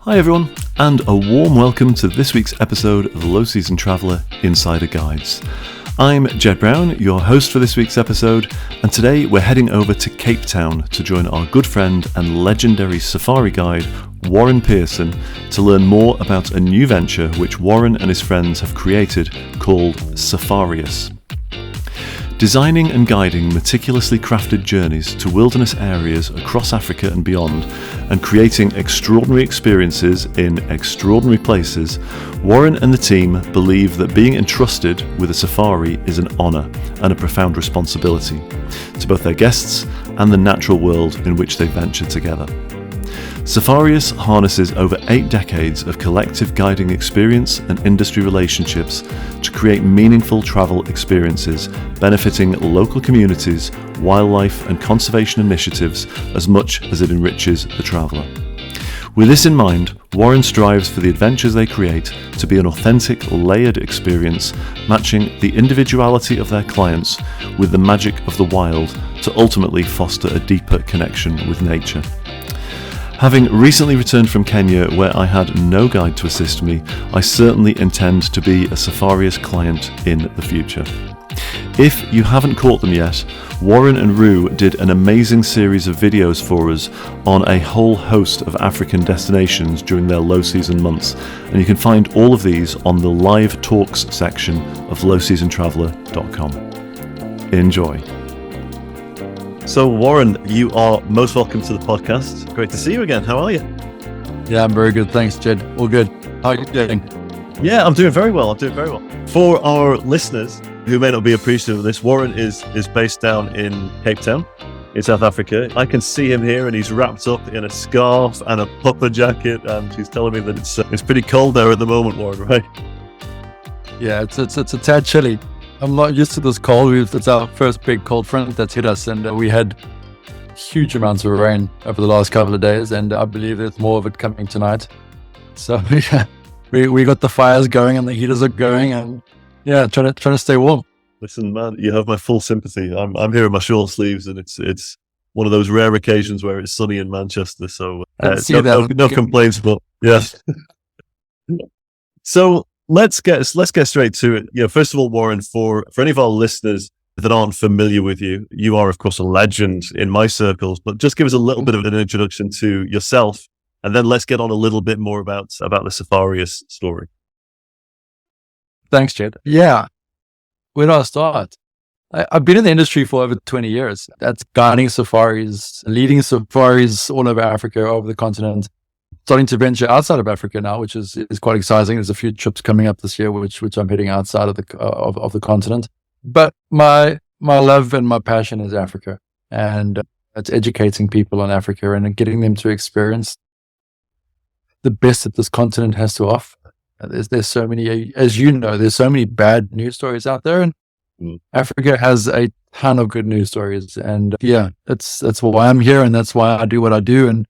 Hi everyone, and a warm welcome to this week's episode of Low Season Traveller Insider Guides. I'm Jed Brown, your host for this week's episode, and today we're heading over to Cape Town to join our good friend and legendary safari guide, Warren Pearson, to learn more about a new venture which Warren and his friends have created called Safarious. Designing and guiding meticulously crafted journeys to wilderness areas across Africa and beyond, and creating extraordinary experiences in extraordinary places, Warren and the team believe that being entrusted with a safari is an honour and a profound responsibility to both their guests and the natural world in which they venture together. Safarious harnesses over 8 decades of collective guiding experience and industry relationships to create meaningful travel experiences benefiting local communities, wildlife and conservation initiatives as much as it enriches the traveller. With this in mind, Warren strives for the adventures they create to be an authentic, layered experience matching the individuality of their clients with the magic of the wild to ultimately foster a deeper connection with nature. Having recently returned from Kenya where I had no guide to assist me, I certainly intend to be a Safarious client in the future. If you haven't caught them yet, Warren and Rue did an amazing series of videos for us on a whole host of African destinations during their low season months, and you can find all of these on the live talks section of lowseasontraveller.com. Enjoy. So Warren, you are most welcome to the podcast. Great to see you again. How are you? Yeah, I'm very good. Thanks, Jed. All good. How are you doing? Yeah, I'm doing very well. For our listeners who may not be appreciative of this, Warren is based down in Cape Town in South Africa. I can see him here and he's wrapped up in a scarf and a puffer jacket, and he's telling me that it's pretty cold there at the moment, Warren, right? Yeah, it's a tad chilly. I'm not used to this cold. It's our first big cold front that's hit us, and we had huge amounts of rain over the last couple of days, and I believe there's more of it coming tonight. So we got the fires going and the heaters are going, and yeah, trying to stay warm. Listen, man, you have my full sympathy. I'm here in my short sleeves, and it's one of those rare occasions where it's sunny in Manchester. So no complaints, but yeah. So. Let's get straight to it. First of all, Warren, for any of our listeners that aren't familiar with you, you are, of course, a legend in my circles, but just give us a little bit of an introduction to yourself, and then let's get on a little bit more about the Safarious story. Thanks, Jed. Yeah. Where do I start? I've been in the industry for over 20 years. That's guiding safaris, leading safaris all over Africa, over the continent. Starting to venture outside of Africa now, which is quite exciting. There's a few trips coming up this year, which I'm heading outside of the continent. But my love and my passion is Africa, and it's educating people on Africa and getting them to experience the best that this continent has to offer. There's so many, as you know, there's so many bad news stories out there, and Africa has a ton of good news stories. And yeah, that's why I'm here, and that's why I do what I do. And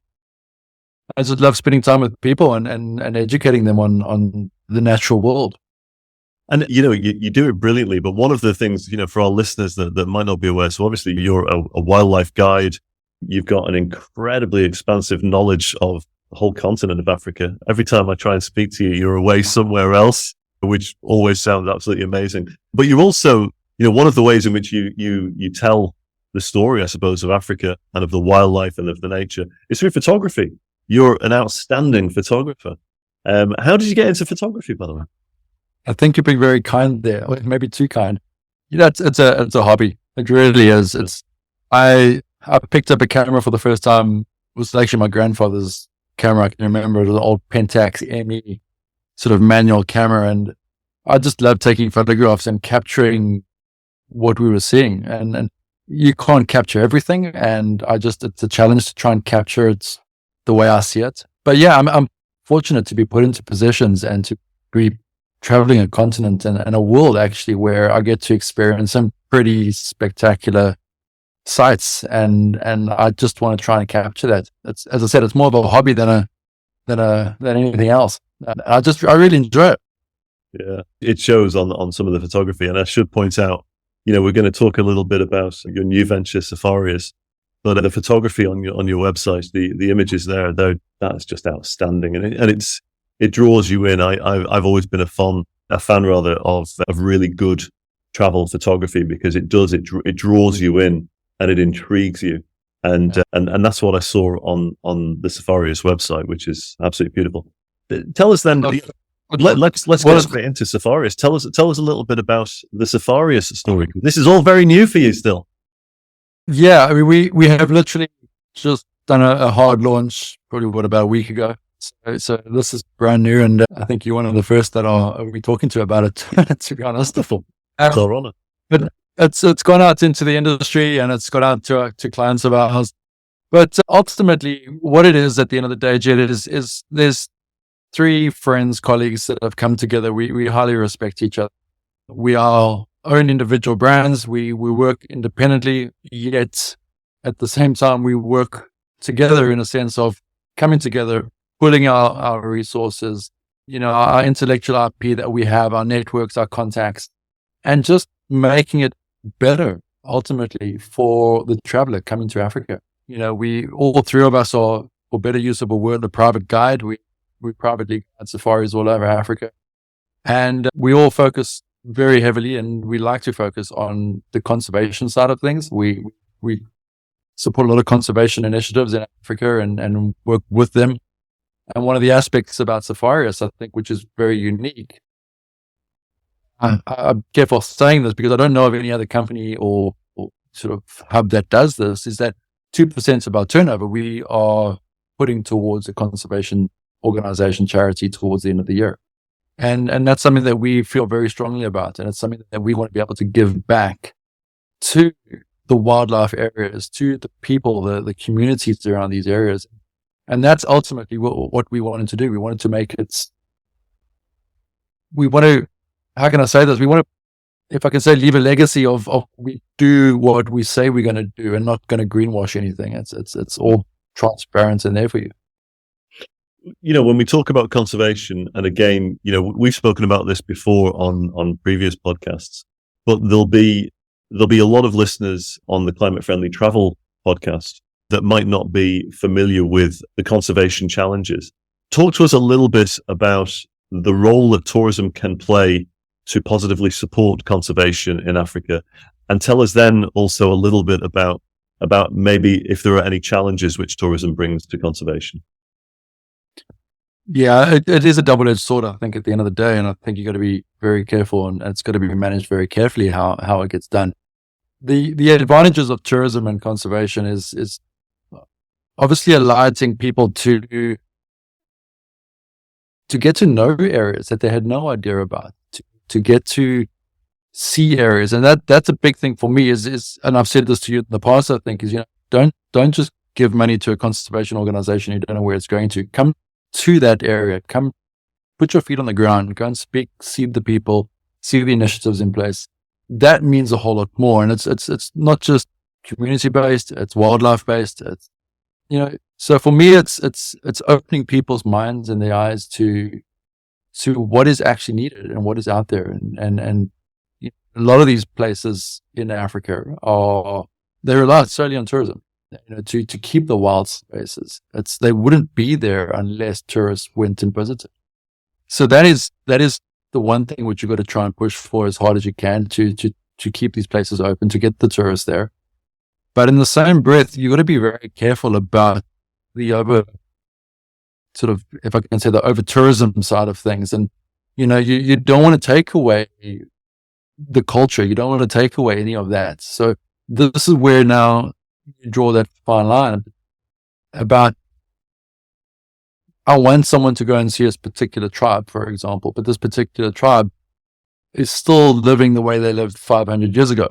I just love spending time with people and educating them on the natural world. And, you do it brilliantly. But one of the things, for our listeners that might not be aware, so obviously you're a wildlife guide. You've got an incredibly expansive knowledge of the whole continent of Africa. Every time I try and speak to you, you're away somewhere else, which always sounds absolutely amazing. But you're also, one of the ways in which you tell the story, I suppose, of Africa and of the wildlife and of the nature is through photography. You're an outstanding photographer. How did you get into photography, by the way? I think you're being very kind there, or maybe too kind. It's a hobby. It really is. I picked up a camera for the first time. It was actually my grandfather's camera. I can remember it was an old Pentax ME sort of manual camera, and I just loved taking photographs and capturing what we were seeing. And you can't capture everything, and it's a challenge to try and capture it the way I see it. But yeah, I'm fortunate to be put into positions and to be traveling a continent and a world actually where I get to experience some pretty spectacular sights, and I just want to try and capture that. It's, as I said, it's more of a hobby than anything else. I really enjoy it. Yeah, it shows on some of the photography. And I should point out, we're going to talk a little bit about your new venture, Safarious. But the photography on your website, the images there, that's just outstanding, and it draws you in. I've always been a fan rather of really good travel photography, because it draws you in and it intrigues you, and that's what I saw on the Safarious website, which is absolutely beautiful. Tell us then. Let's get straight into Safarious. Tell us a little bit about the Safarious story. This is all very new for you still. Yeah, I mean, we have literally just done a hard launch, probably about a week ago. So this is brand new, and I think you're one of the first that I'll be talking to about it. To be honest, it's our honor. But it's gone out into the industry, and it's gone out to clients of ours. But ultimately, what it is at the end of the day, Jed, is there's 3 friends, colleagues that have come together. We highly respect each other. We are own individual brands. We work independently, yet at the same time, we work together in a sense of coming together, pulling our resources, our intellectual IP that we have, our networks, our contacts, and just making it better ultimately for the traveler coming to Africa. We all 3 of us are, for better use of a word, a private guide. We privately guide safaris all over Africa, and we all focus very heavily, and we like to focus on the conservation side of things. We support a lot of conservation initiatives in Africa and work with them. And one of the aspects about Safarious, I think, which is very unique, I'm careful saying this because I don't know of any other company or sort of hub that does this, is that 2% of our turnover we are putting towards a conservation organization, charity, towards the end of the year. And that's something that we feel very strongly about. And it's something that we want to be able to give back to the wildlife areas, to the people, the communities around these areas. And that's ultimately what we wanted to do. We wanted to make it, how can I say this? We want to, if I can say, leave a legacy of we do what we say we're going to do and not going to greenwash anything. It's all transparent and there for you. When we talk about conservation, and again, we've spoken about this before on previous podcasts, but there'll be a lot of listeners on the Climate Friendly Travel podcast that might not be familiar with the conservation challenges. Talk to us a little bit about the role that tourism can play to positively support conservation in Africa, and tell us then also a little bit about maybe if there are any challenges which tourism brings to conservation. Yeah, it is a double-edged sword, I think, at the end of the day, and I think you got to be very careful, and it's got to be managed very carefully how it gets done. The advantages of tourism and conservation is obviously alerting people to get to know areas that they had no idea about, to get to see areas, and that's a big thing for me. Is and I've said this to you in the past, I think, is don't just give money to a conservation organization you don't know where it's going to. Come to that area, come put your feet on the ground, go and speak, see the people, see the initiatives in place. That means a whole lot more, and it's not just community based, it's wildlife based. It's so for me, it's opening people's minds and their eyes to what is actually needed and what is out there, and a lot of these places in Africa they rely solely on tourism. To keep the wild spaces. They wouldn't be there unless tourists went and visited. So that is the one thing which you've got to try and push for as hard as you can to keep these places open, to get the tourists there. But in the same breath, you've got to be very careful about the over tourism side of things. And you don't want to take away the culture. You don't want to take away any of that. So this is where now you draw that fine line about, I want someone to go and see this particular tribe, for example, but this particular tribe is still living the way they lived 500 years ago.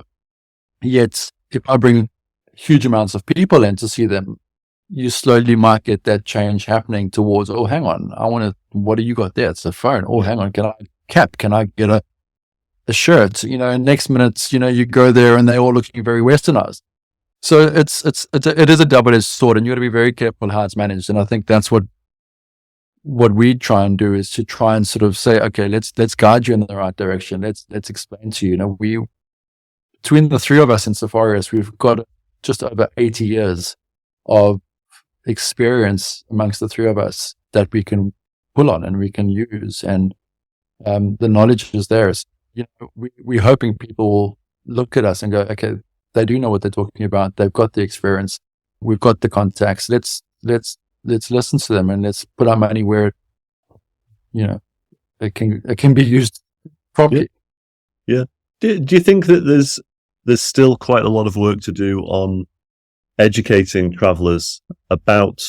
Yet, if I bring huge amounts of people in to see them, you slowly might get that change happening towards, oh, hang on, what do you got there? It's a phone. Oh, hang on, can I cap? Can I get a shirt? And next minute, you go there and they're all looking very westernized. So it is a double-edged sword, and you got to be very careful how it's managed. And I think that's what we try and do, is to try and sort of say, okay, let's guide you in the right direction. Let's explain to you. We, between the 3 of us in Safarious, we've got just over 80 years of experience amongst the three of us that we can pull on and we can use. And the knowledge is there. We're hoping people will look at us and go, okay, they do know what they're talking about. They've got the experience. We've got the contacts. Let's listen to them and let's put our money where, it can be used properly. Yeah. Do you think that there's still quite a lot of work to do on educating travelers about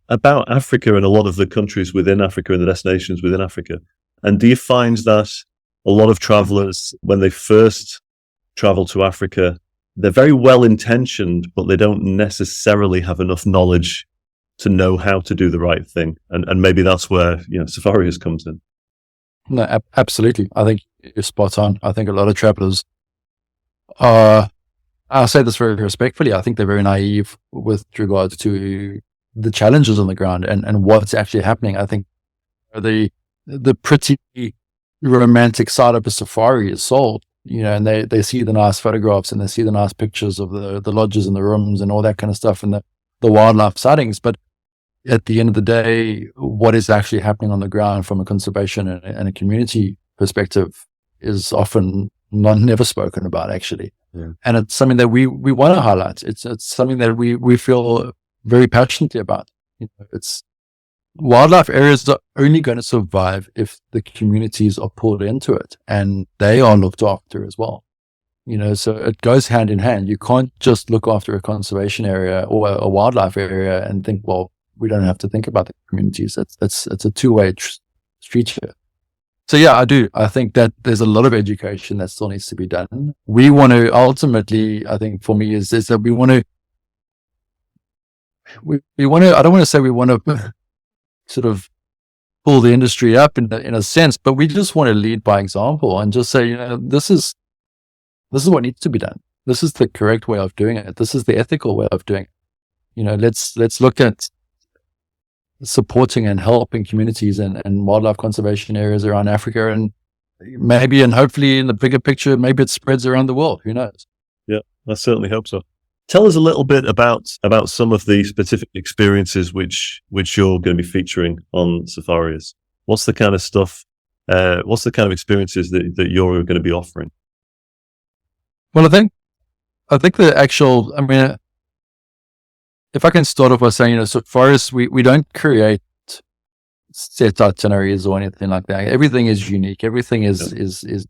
Africa and a lot of the countries within Africa and the destinations within Africa? And do you find that a lot of travelers, when they first travel to Africa, they're very well intentioned, but they don't necessarily have enough knowledge to know how to do the right thing? And maybe that's where, Safarious comes in. No, absolutely. I think you're spot on. I think a lot of travelers are, I'll say this very respectfully, I think they're very naive with regards to the challenges on the ground and what's actually happening. I think the pretty romantic side of a safari is sold, and they see the nice photographs and they see the nice pictures of the lodges and the rooms and all that kind of stuff and the wildlife sightings. But at the end of the day, what is actually happening on the ground from a conservation and a community perspective is often never spoken about, actually. Yeah. And it's something that we want to highlight. It's something that we feel very passionately about. It's wildlife areas are only going to survive if the communities are pulled into it and they are looked after as well. So it goes hand in hand. You can't just look after a conservation area or a wildlife area and think, well, we don't have to think about the communities. It's a two-way street here. So yeah, I do. I think that there's a lot of education that still needs to be done. We want to ultimately, I think for me is that we want to, I don't want to say we want to sort of pull the industry up in a sense, but we just want to lead by example and just say, this is what needs to be done. This is the correct way of doing it. This is the ethical way of doing it. Let's look at supporting and helping communities and wildlife conservation areas around Africa, and maybe and hopefully in the bigger picture, maybe it spreads around the world. Who knows? Yeah, I certainly hope so. Tell us a little bit about some of the specific experiences which you're going to be featuring on Safarious. What's the kind of stuff? What's the kind of experiences that you're going to be offering? Well, I think the actual, if I can start off by saying, Safarious, we don't create set itineraries or anything like that. Everything is unique. Everything is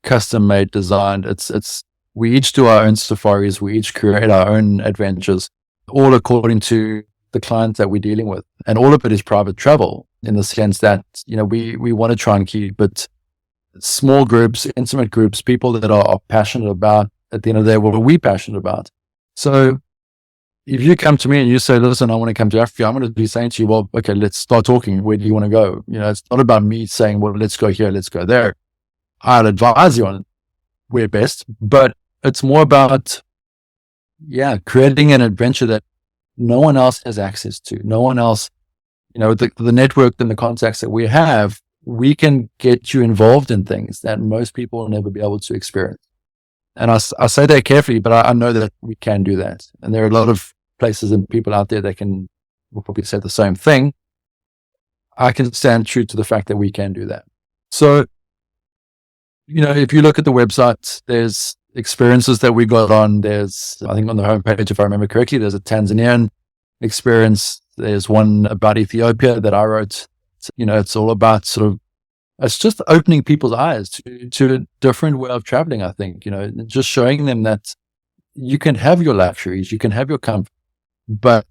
custom made, designed. We each do our own safaris. We each create our own adventures, all according to the client that we're dealing with. And all of it is private travel in the sense that, we want to try and keep it small groups, intimate groups, people that are passionate about, at the end of the day, what are we passionate about? So if you come to me and you say, listen, I want to come to Africa, I'm going to be saying to you, well, okay, let's start talking. Where do you want to go? It's not about me saying, well, let's go here, let's go there. I'll advise you on where best, but it's more about, creating an adventure that no one else has access to. No one else, the network and the contacts that we have, we can get you involved in things that most people will never be able to experience. And I say that carefully, but I know that we can do that. And there are a lot of places and people out there that will probably say the same thing. I can stand true to the fact that we can do that. So, if you look at the website, there's experiences that we got on. There's, I think on the homepage, if I remember correctly, there's a Tanzanian experience. There's one about Ethiopia that I wrote. It's all about it's just opening people's eyes to a different way of traveling, I think, just showing them that you can have your luxuries, you can have your comfort, but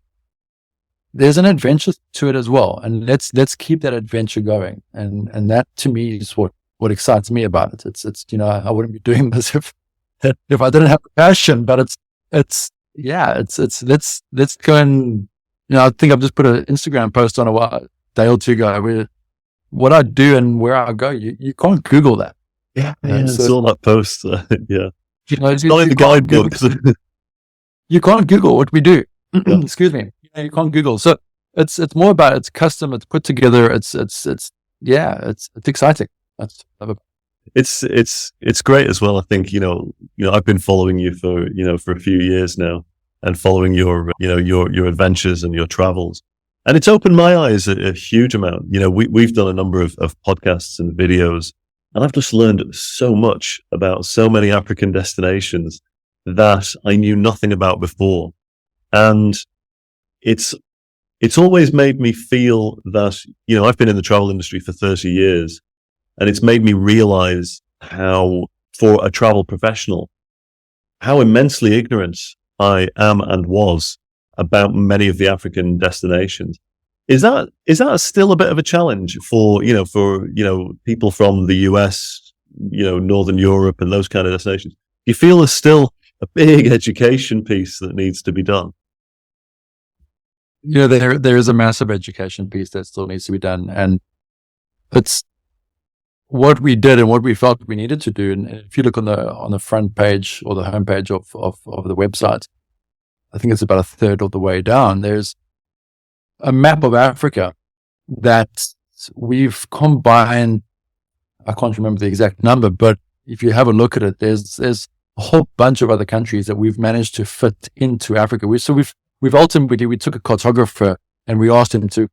there's an adventure to it as well. And let's keep that adventure going. And that to me is what excites me about it. It's I wouldn't be doing this if I didn't have the passion, but let's go and, I think I've just put an Instagram post on a day or two ago where what I do and where I go, you can't Google that. Yeah, it's all that post. Yeah. It's not in the guidebooks. You can't Google what we do. Excuse me. You can't Google. So it's more about, it's custom, it's put together. It's exciting. It's great as well. I think, I've been following you for a few years now and following your adventures and your travels. And it's opened my eyes a huge amount. We've done a number of podcasts and videos, and I've just learned so much about so many African destinations that I knew nothing about before. And it's always made me feel that, I've been in the travel industry for 30 years, and it's made me realize how, for a travel professional, how immensely ignorant I am and was about many of the African destinations. Is that still a bit of a challenge for people from the US, Northern Europe and those kind of destinations? Do you feel there's still a big education piece that needs to be done? Yeah, there is a massive education piece that still needs to be done, and it's what we did and what we felt we needed to do. And if you look on the front page or the homepage of the website, I think it's about a third of the way down. There's a map of Africa that we've combined. I can't remember the exact number, but if you have a look at it, there's a whole bunch of other countries that we've managed to fit into Africa. We've ultimately, we took a cartographer and we asked him to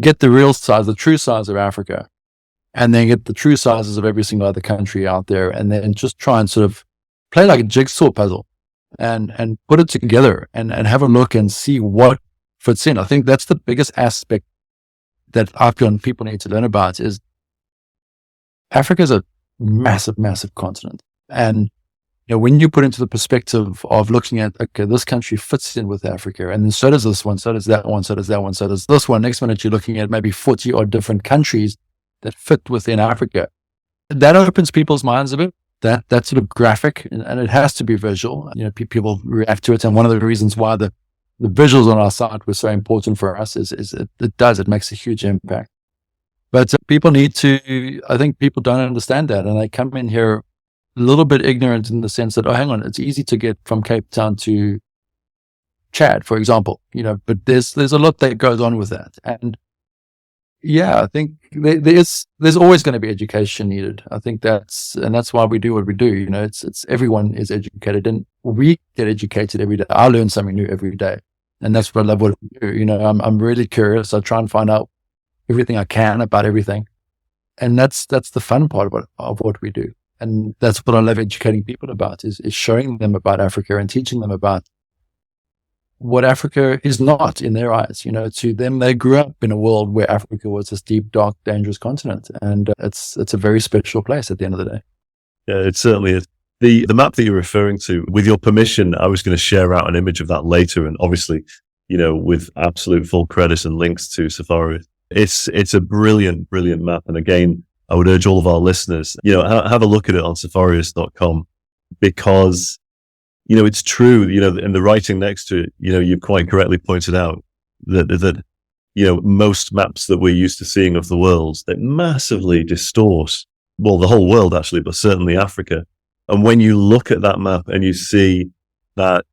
get the real size, the true size of Africa, and then get the true sizes of every single other country out there, and then just try and sort of play like a jigsaw puzzle and put it together and have a look and see what fits in. I think that's the biggest aspect that I feel people need to learn about is Africa is a massive, massive continent. And when you put into the perspective of looking at, okay, this country fits in with Africa, and then so does this one, so does that one, so does that one, so does this one. Next minute, you're looking at maybe 40 odd different countries that fit within Africa. That opens people's minds a bit. That sort of graphic, and it has to be visual. People react to it, and one of the reasons why the visuals on our site were so important for us is it makes a huge impact. But people need to, I think people don't understand that, and they come in here a little bit ignorant in the sense that, oh, hang on, it's easy to get from Cape Town to Chad, for example, but there's a lot that goes on with that. And yeah, I think there's always going to be education needed. I think that's why we do what we do. It's everyone is educated, and we get educated every day. I learn something new every day, and that's what I love what we do. I'm really curious. I try and find out everything I can about everything, and that's the fun part of what we do. And that's what I love educating people about is showing them about Africa and teaching them about what Africa is not in their eyes. To them, they grew up in a world where Africa was this deep, dark, dangerous continent. And it's a very special place at the end of the day. Yeah, it certainly is. The map that you're referring to, with your permission, I was going to share out an image of that later. And obviously, with absolute full credit and links to Safarious. It's a brilliant, brilliant map. And again, I would urge all of our listeners, have a look at it on Safarious.com, because, it's true, in the writing next to it, you've quite correctly pointed out that most maps that we're used to seeing of the world, they massively distort, well, the whole world actually, but certainly Africa. And when you look at that map and you see that,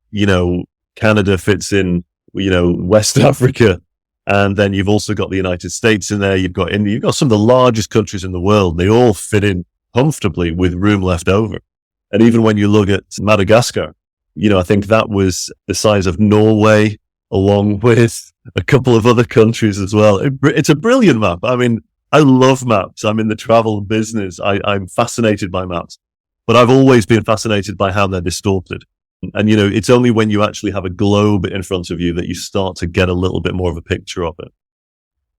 Canada fits in, West Africa, and then you've also got the United States in there. You've got India. You've got some of the largest countries in the world. They all fit in comfortably with room left over. And even when you look at Madagascar, I think that was the size of Norway, along with a couple of other countries as well. It's a brilliant map. I mean, I love maps. I'm in the travel business. I'm fascinated by maps, but I've always been fascinated by how they're distorted. And, it's only when you actually have a globe in front of you that you start to get a little bit more of a picture of it.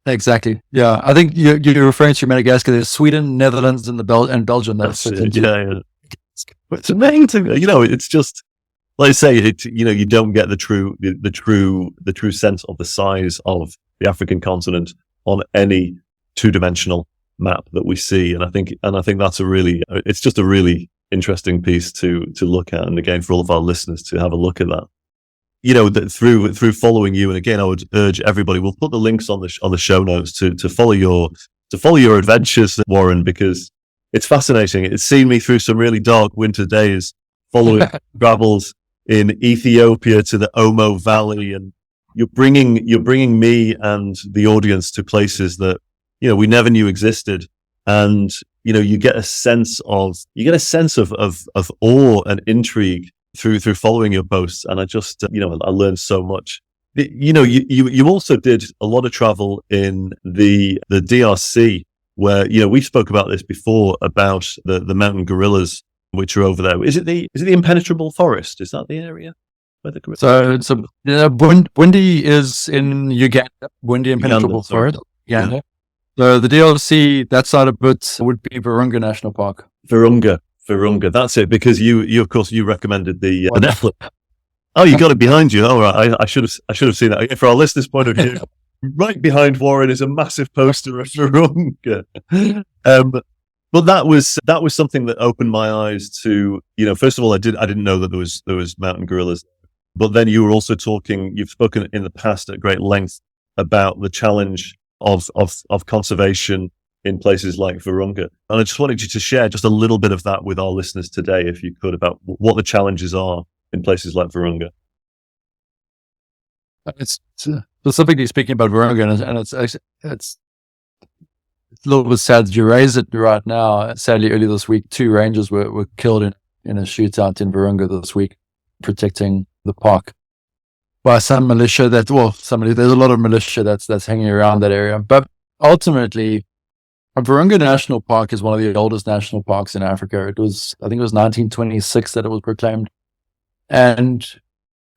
Exactly. Yeah. I think you're referring to Madagascar. There's Sweden, Netherlands, and Belgium. Yeah. It's amazing. It's just, like I say, you don't get the true sense of the size of the African continent on any two-dimensional map that we see. And I think that's it's just a really interesting piece to look at. And again, for all of our listeners to have a look at that, that through following you. And again, I would urge everybody, we'll put the links on the show notes to follow your adventures, Warren, because it's fascinating. It's seen me through some really dark winter days following travels in Ethiopia to the Omo Valley. And you're bringing me and the audience to places that, we never knew existed. And you get a sense of awe and intrigue through following your posts. And I just, I learned so much. You also did a lot of travel in the DRC, where, we spoke about this before, about the mountain gorillas, which are over there. Is it the impenetrable forest? Is that the area where the gorillas? So Bundi is in Uganda. Bundi impenetrable forest. Uganda. Yeah. So the DRC, that side of it would be Virunga National Park. Virunga, that's it. Because you of course recommended the Netflix. Oh, you got it behind you. All right, I should have seen that. For our listeners' point of view, right behind Warren is a massive poster of Virunga. But that was something that opened my eyes to, first of all, I didn't know that there was mountain gorillas, but then you were also you've spoken in the past at great length about the challenge of conservation in places like Virunga. And I just wanted you to share just a little bit of that with our listeners today, if you could, about what the challenges are in places like Virunga. It's specifically speaking about Virunga, and it's a little bit sad that you raise it right now. Sadly, earlier this week, 2 rangers were killed in a shootout in Virunga this week, protecting the park by some militia there's a lot of militia that's hanging around that area. But ultimately, Virunga National Park is one of the oldest national parks in Africa. I think it was 1926 that it was proclaimed. And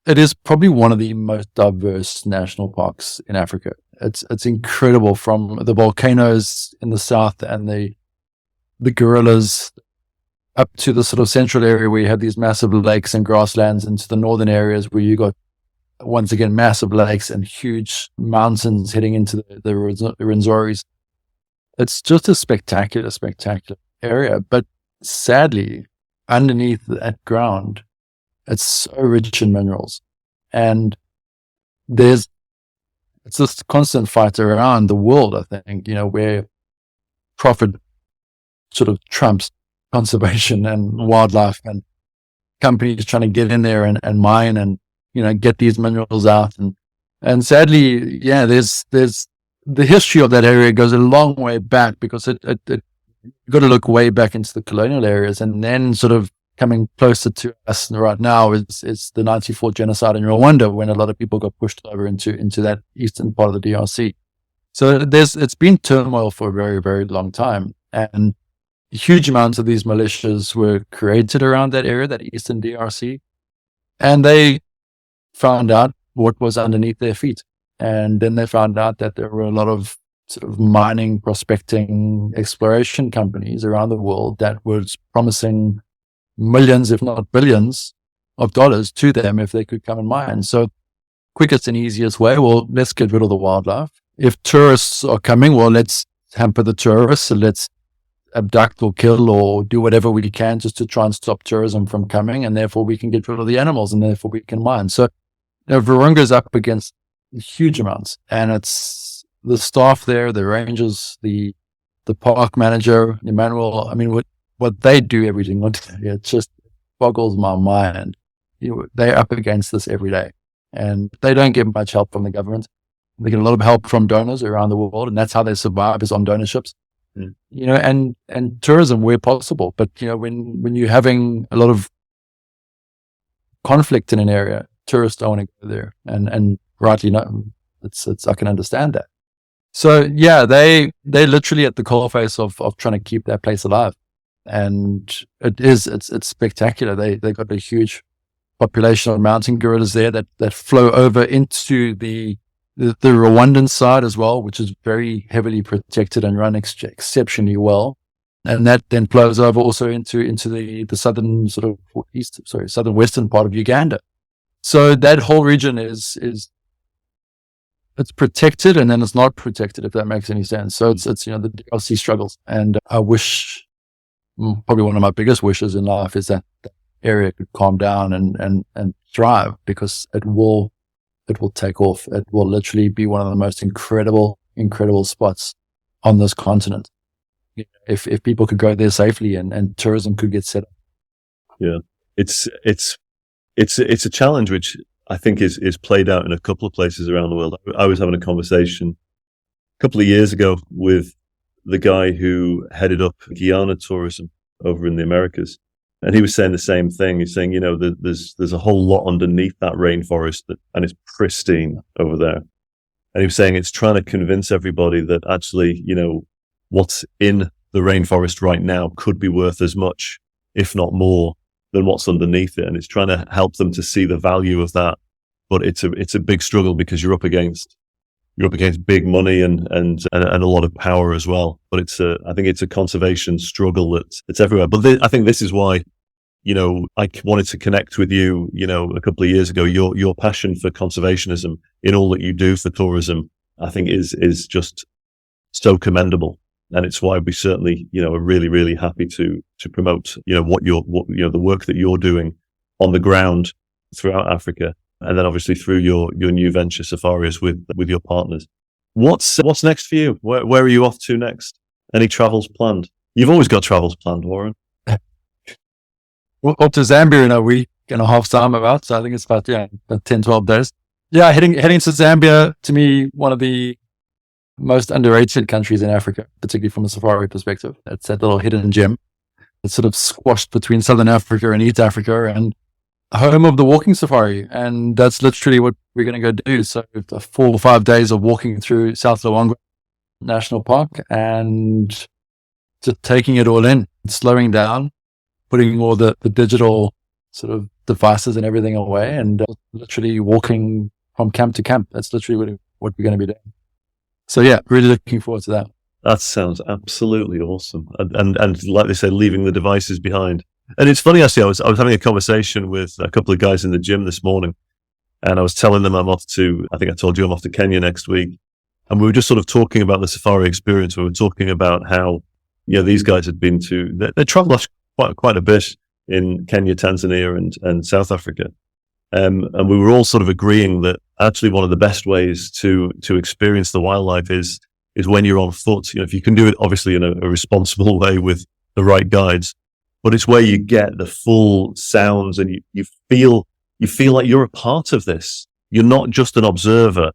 it is probably one of the most diverse national parks in Africa. It's incredible, from the volcanoes in the south and the gorillas up to the sort of central area where you have these massive lakes and grasslands, into the northern areas where you got, once again, massive lakes and huge mountains heading into the Rwenzoris. It's just a spectacular area. But sadly, underneath that ground, it's so rich in minerals. And it's this constant fight around the world, I think, where profit sort of trumps conservation and wildlife, and companies trying to get in there and mine and, get these minerals out. And sadly, there's the history of that area goes a long way back, because you've got to look way back into the colonial areas, and then sort of coming closer to us right now is the 94 genocide in Rwanda, when a lot of people got pushed over into that eastern part of the DRC. So it's been turmoil for a very, very long time, and huge amounts of these militias were created around that area, that eastern DRC, and they found out what was underneath their feet. And then they found out that there were a lot of sort of mining, prospecting, exploration companies around the world that was promising millions, if not billions, of dollars to them if they could come and mine. So quickest and easiest way, well, let's get rid of the wildlife. If tourists are coming, well, let's hamper the tourists. So let's abduct or kill or do whatever we can just to try and stop tourism from coming, and therefore we can get rid of the animals, and therefore we can mine. So Virunga is up against huge amounts, and it's the staff there, the rangers, the park manager, Emmanuel. I mean, what they do every single day, it just boggles my mind. They're up against this every day, and they don't get much help from the government. They get a lot of help from donors around the world, and that's how they survive, is on donorships. And tourism where possible. But when you're having a lot of conflict in an area, tourists don't want to go there, and rightly not. I can understand that. So they're literally at the coalface of trying to keep that place alive. And it's spectacular. They got a huge population of mountain gorillas there that flow over into the Rwandan side as well, which is very heavily protected and run exceptionally well. And that then flows over also into the southern sort of southern western part of Uganda. So that whole region is it's protected, and then it's not protected, if that makes any sense. So it's the DRC struggles, and I wish, probably one of my biggest wishes in life is that the area could calm down and thrive, because it will take off. It will literally be one of the most incredible spots on this continent. If people could go there safely and tourism could get set up. Yeah. It's a challenge which I think is played out in a couple of places around the world. I was having a conversation a couple of years ago with the guy who headed up Guyana tourism over in the Americas. And he was saying the same thing. He's saying, there's a whole lot underneath that rainforest and it's pristine over there. And he was saying it's trying to convince everybody that actually, what's in the rainforest right now could be worth as much, if not more, than what's underneath it. And it's trying to help them to see the value of that. But it's a big struggle because you're up against big money and a lot of power as well. But I think it's a conservation struggle that's everywhere. But I think this is why, I wanted to connect with you, a couple of years ago. Your passion for conservationism in all that you do for tourism, I think is just so commendable. And it's why we certainly, are really, really happy to promote, the work that you're doing on the ground throughout Africa. And then obviously through your new venture, Safarious, with your partners. What's next for you? Where are you off to next? Any travels planned? You've always got travels planned, Warren. We're off to Zambia in a week and a half time about. So I think it's about 10, 12 days. Yeah, heading to Zambia, to me, one of the most underrated countries in Africa, particularly from a safari perspective. It's that little hidden gem. It's sort of squashed between Southern Africa and East Africa, and home of the walking safari. And that's literally what we're going to go do. So 4 or 5 days of walking through South Luangwa National Park and just taking it all in, slowing down, putting all the digital sort of devices and everything away, and literally walking from camp to camp. That's literally what we're going to be doing. So yeah, really looking forward to that. That sounds absolutely awesome. And like they say, leaving the devices behind. And it's funny, actually, I was having a conversation with a couple of guys in the gym this morning, and I was telling them I think I told you I'm off to Kenya next week. And we were just sort of talking about the safari experience. We were talking about how, these guys had been they traveled quite a bit in Kenya, Tanzania, and South Africa. And we were all sort of agreeing that actually one of the best ways to experience the wildlife is when you're on foot. If you can do it obviously in a responsible way with the right guides, but it's where you get the full sounds and you feel like you're a part of this. You're not just an observer,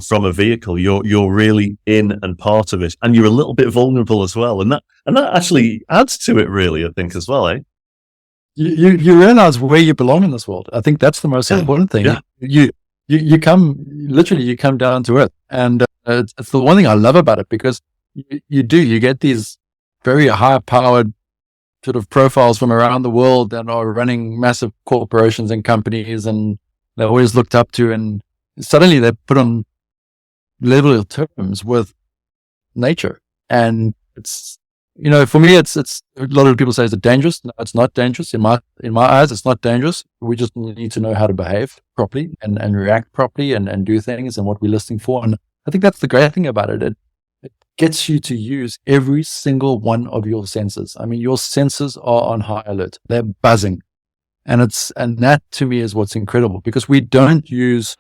from a vehicle. You're really in and part of it, and you're a little bit vulnerable as well. And that actually adds to it, really, I think, as well, eh? You realize where you belong in this world. I think that's the most important thing. Yeah. You come down to earth, and it's the one thing I love about it, because you get these very high powered sort of profiles from around the world that are running massive corporations and companies, and they're always looked up to, and suddenly they're put on level terms with nature. And it's, for me, it's a lot of people say, is it dangerous? No, it's not dangerous. In my eyes, it's not dangerous. We just need to know how to behave properly and react properly and do things and what we're listening for. And I think that's the great thing about it. It gets you to use every single one of your senses. I mean, your senses are on high alert. They're buzzing. And that to me is what's incredible, because we don't use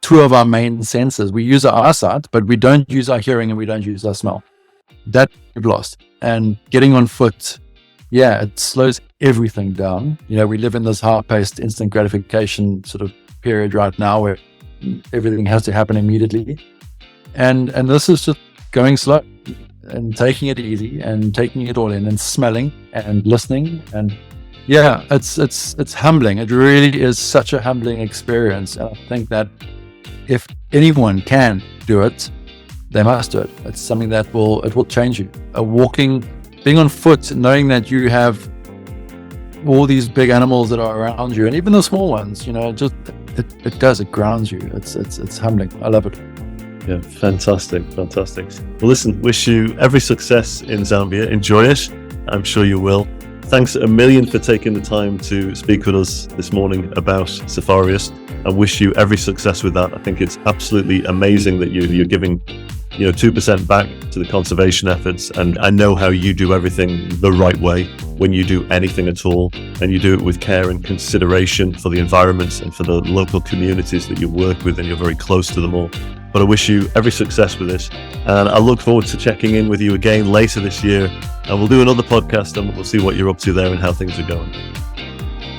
2 of our main senses. We use our eyesight, but we don't use our hearing and we don't use our smell. That we've lost. And getting on foot, it slows everything down. We live in this high-paced instant gratification sort of period right now where everything has to happen immediately. And this is just going slow and taking it easy and taking it all in and smelling and listening. And it's humbling. It really is such a humbling experience. And I think that if anyone can do it, they must do it. It's something that will change you. Being on foot, knowing that you have all these big animals that are around you, and even the small ones, it grounds you. It's humbling. I love it. Yeah, fantastic. Well, listen, wish you every success in Zambia. Enjoy it. I'm sure you will. Thanks a million for taking the time to speak with us this morning about Safarious. I wish you every success with that. I think it's absolutely amazing that you're giving 2% back to the conservation efforts. And I know how you do everything the right way when you do anything at all, and you do it with care and consideration for the environment and for the local communities that you work with, and you're very close to them all. But I wish you every success with this, and I look forward to checking in with you again later this year, and we'll do another podcast and we'll see what you're up to there and how things are going.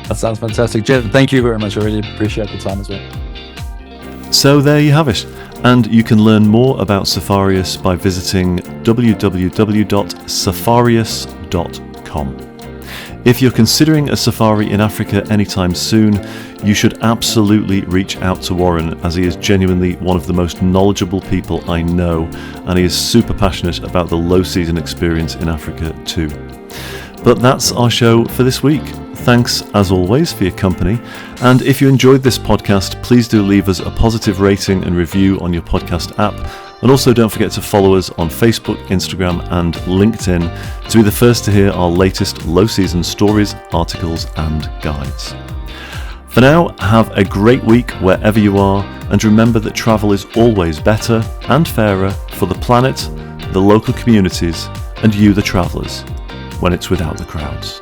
That sounds fantastic. Jed, thank you very much. I really appreciate the time as well. So there you have it, and you can learn more about Safarious by visiting www.safarious.com. If you're considering a safari in Africa anytime soon, you should absolutely reach out to Warren, as he is genuinely one of the most knowledgeable people I know, and he is super passionate about the low season experience in Africa too. But that's our show for this week. Thanks, as always, for your company. And if you enjoyed this podcast, please do leave us a positive rating and review on your podcast app. And also don't forget to follow us on Facebook, Instagram, and LinkedIn to be the first to hear our latest low season stories, articles, and guides. For now, have a great week wherever you are, and remember that travel is always better and fairer for the planet, the local communities, and you, the travellers, when it's without the crowds.